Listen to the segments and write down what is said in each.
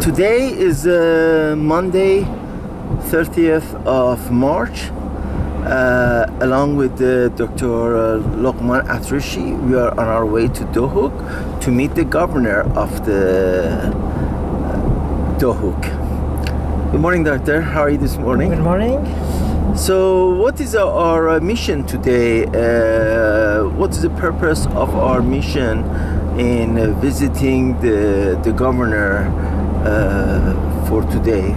Today is Monday, 30th of March. Along with Dr. Luqman Atrishi, we are on our way to Dohuk to meet the governor of the Dohuk. Good morning, doctor. How are you this morning? Good morning. So, what is our mission today? What is the purpose of our mission in visiting the governor for today?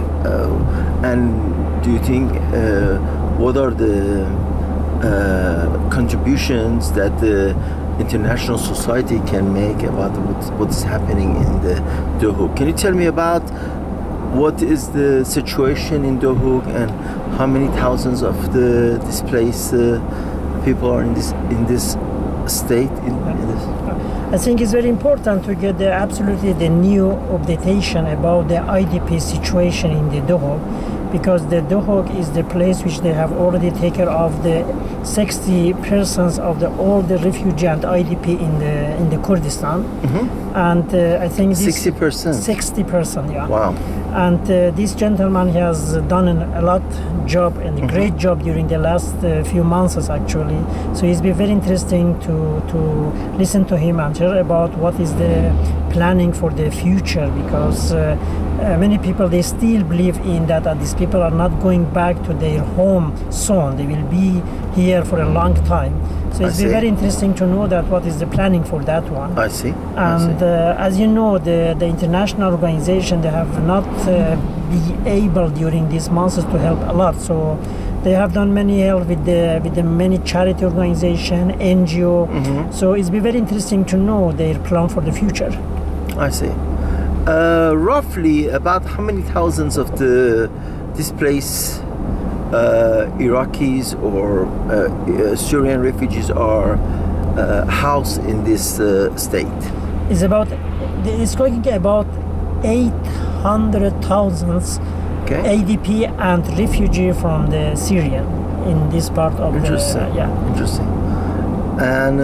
And do you think what are the contributions that the international society can make about what's happening in the Dohuk? Can you tell me about what is the situation in Dohuk and how many thousands of the displaced people are in this state? I think it's very important to get absolutely the new updatation about the IDP situation in the Dohuk, because the Dohuk is the place which they have already taken care of the 60 persons of all the refugee and IDP in the Kurdistan. Mm-hmm. And I think this 60%, yeah. Wow. And this gentleman has done a lot job and a great job during the last few months actually. So it's been very interesting to listen to him and hear about what is the planning for the future, because many people, they still believe in that these people are not going back to their home soon. They will be here for a long time. So it's been very interesting to know that what is the planning for that one. I see. And as you know, the international organization, they have not been able during these months to help a lot. So they have done many help with the many charity organization, NGO. Mm-hmm. So it's been very interesting to know their plan for the future. I see. Roughly about how many thousands of the displaced Iraqis or Syrian refugees are housed in this state? It's going about 800,000 ADP and refugee from the Syrian in this part of Interesting. Interesting. And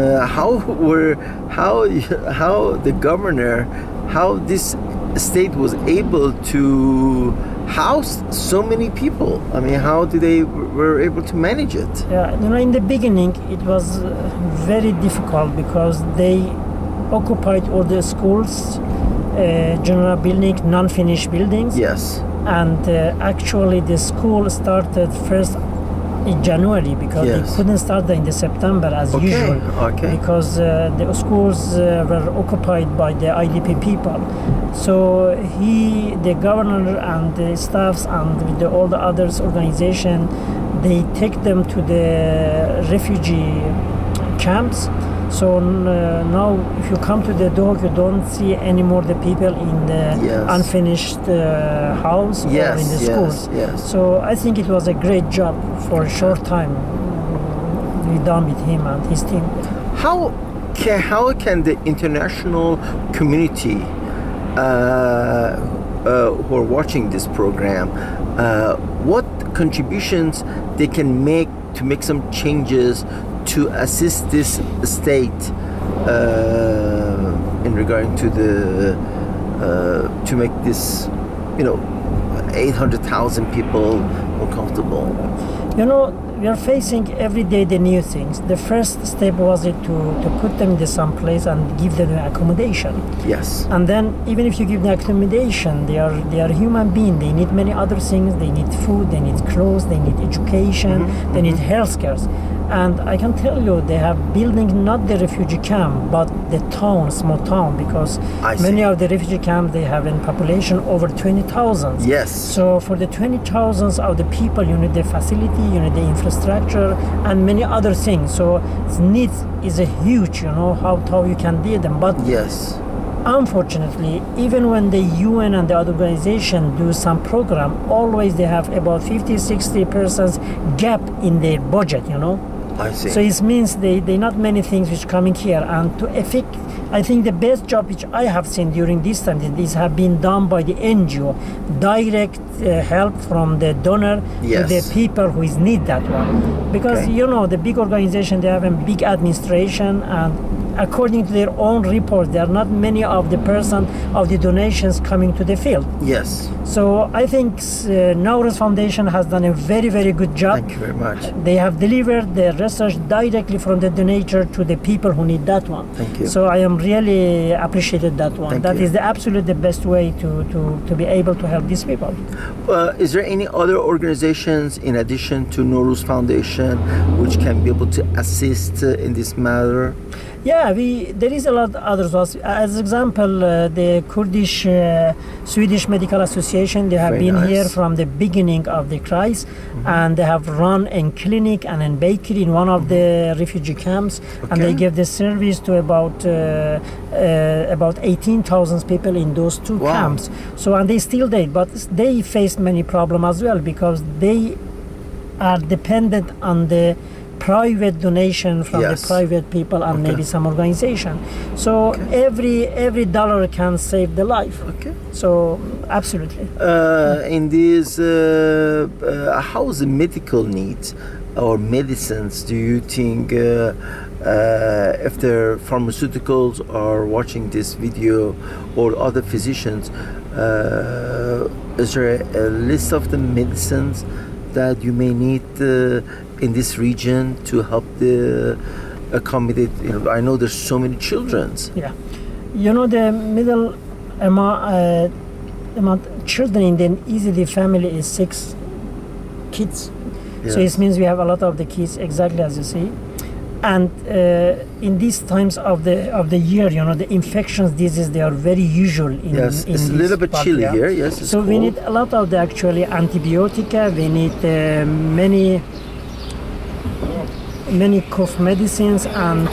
how this state was able to house so many people? I mean, how did they were able to manage it? Yeah, in the beginning it was very difficult because they occupied all the schools, general building, non-finished buildings. Yes. And actually the school started first in January because they couldn't start in the September as usual. Because the schools were occupied by the IDP people. So the governor and the staffs and with all the others organization, they take them to the refugee camps. So now if you come to the Dohuk, you don't see anymore the people in the unfinished house or in the schools. So I think it was a great job for a short time we done with him and his team. How can the international community who are watching this program, what contributions they can make to make some changes to assist this state in regard to to make this 800,000 people more comfortable? We are facing every day the new things. The first step was to put them in some place and give them accommodation. Yes. And then even if you give them accommodation, they are human beings. They need many other things. They need food. They need clothes. They need education. Mm-hmm. They need health care. And I can tell you, they have building not the refugee camp, but the town, small town, because many of the refugee camps, they have a population over 20,000. Yes. So for the 20,000 of the people, you need the facility, you need the infrastructure, and many other things. So needs is a huge, how you can deal them. But yes. Unfortunately, even when the UN and the other organization do some program, always they have about 50-60% gap in their budget, I see. So it means they not many things which coming here, and to affect, I think the best job which I have seen during this time, these have been done by the NGO, direct help from the donor to the people who need that one. Because the big organization, they have a big administration, and according to their own report, there are not many of the donations coming to the field. Yes. So I think Norooz Foundation has done a very, very good job. Thank you very much. They have delivered the research directly from the donator to the people who need that one. Thank you. So I am really appreciated that one. That is the absolute best way to be able to help these people. Is there any other organizations in addition to Norooz Foundation which can be able to assist in this matter? Yeah, there is a lot of others. As example, the Kurdish Swedish Medical Association, they have been here from the beginning of the crisis, and they have run a clinic and a bakery in one of the refugee camps, and they give the service to about 18,000 people in those two camps. So, and they still did, but they faced many problems as well because they are dependent on the private donation from the private people and maybe some organization. So every dollar can save the life. So absolutely. In these, how is the medical needs or medicines? Do you think if the pharmaceuticals are watching this video or other physicians, is there a list of the medicines that you may need in this region to help the accommodate? I know there's so many children. Yeah, the middle amount children in the Maalizadeh family is 6 kids. So it means we have a lot of the kids, exactly as you see. And in these times of the year, the infections diseases, they are very usual in it's a little bit chilly here. Yes, it's so cold. We need a lot of the actually antibiotica. We need many cough medicines, and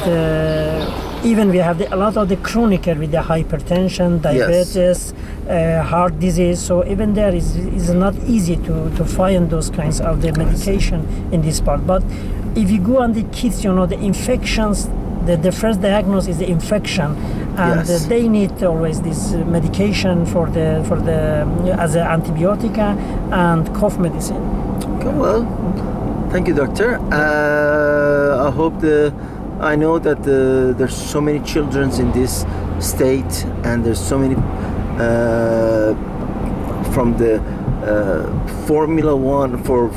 even we have a lot of the chronic care with the hypertension, diabetes, heart disease. So even there is not easy to find those kinds of the medication in this part. But if you go on the kids, the infections, the first diagnosis is the infection, and they need always this medication for the as an antibiotica and cough medicine. Okay, well, thank you, doctor. I hope I know that there's so many children in this state, and there's so many from the Formula One from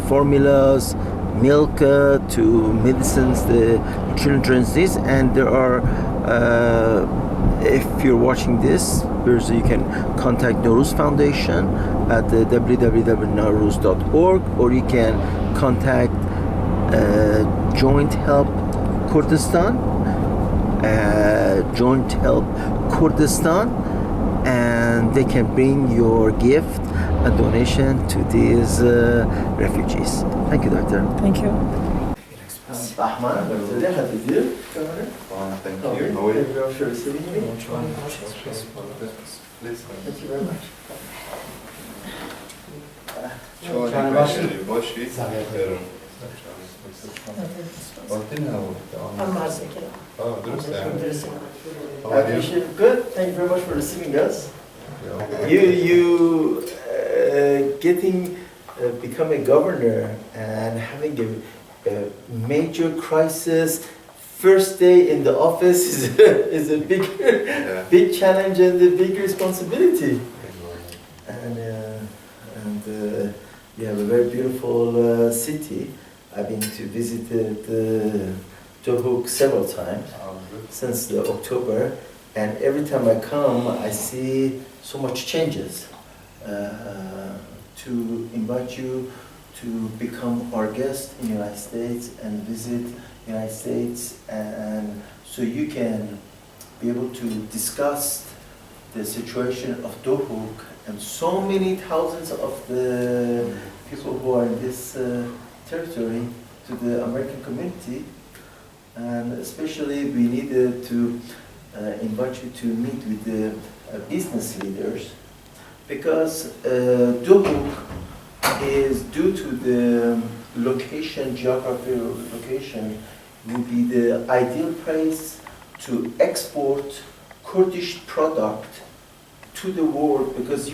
formulas, milk to medicines, the children's this, and there are if you're watching this, you can contact Norooz Foundation at www.norooz.org, or you can contact Joint Help Kurdistan, and they can bring your gift and donation to these refugees. Thank you, doctor. Thank you. Bahman, how do you do? Thank you. How are you? Thank you very much for receiving me. Thank you very much. Good. Thank you very much for receiving us. You become a governor and having a major crisis first day in the office is a big challenge and a big responsibility. And you have a very beautiful city. I've been to visit Dohuk several times since October, and every time I come, I see so much changes. To invite you to become our guest in the United States and visit the United States, and so you can be able to discuss the situation of Dohuk and so many thousands of the people who are in this territory to the American community. And especially we needed to invite you to meet with the business leaders, because Dohuk is, due to the geographical location, will be the ideal place to export Kurdish product to the world, because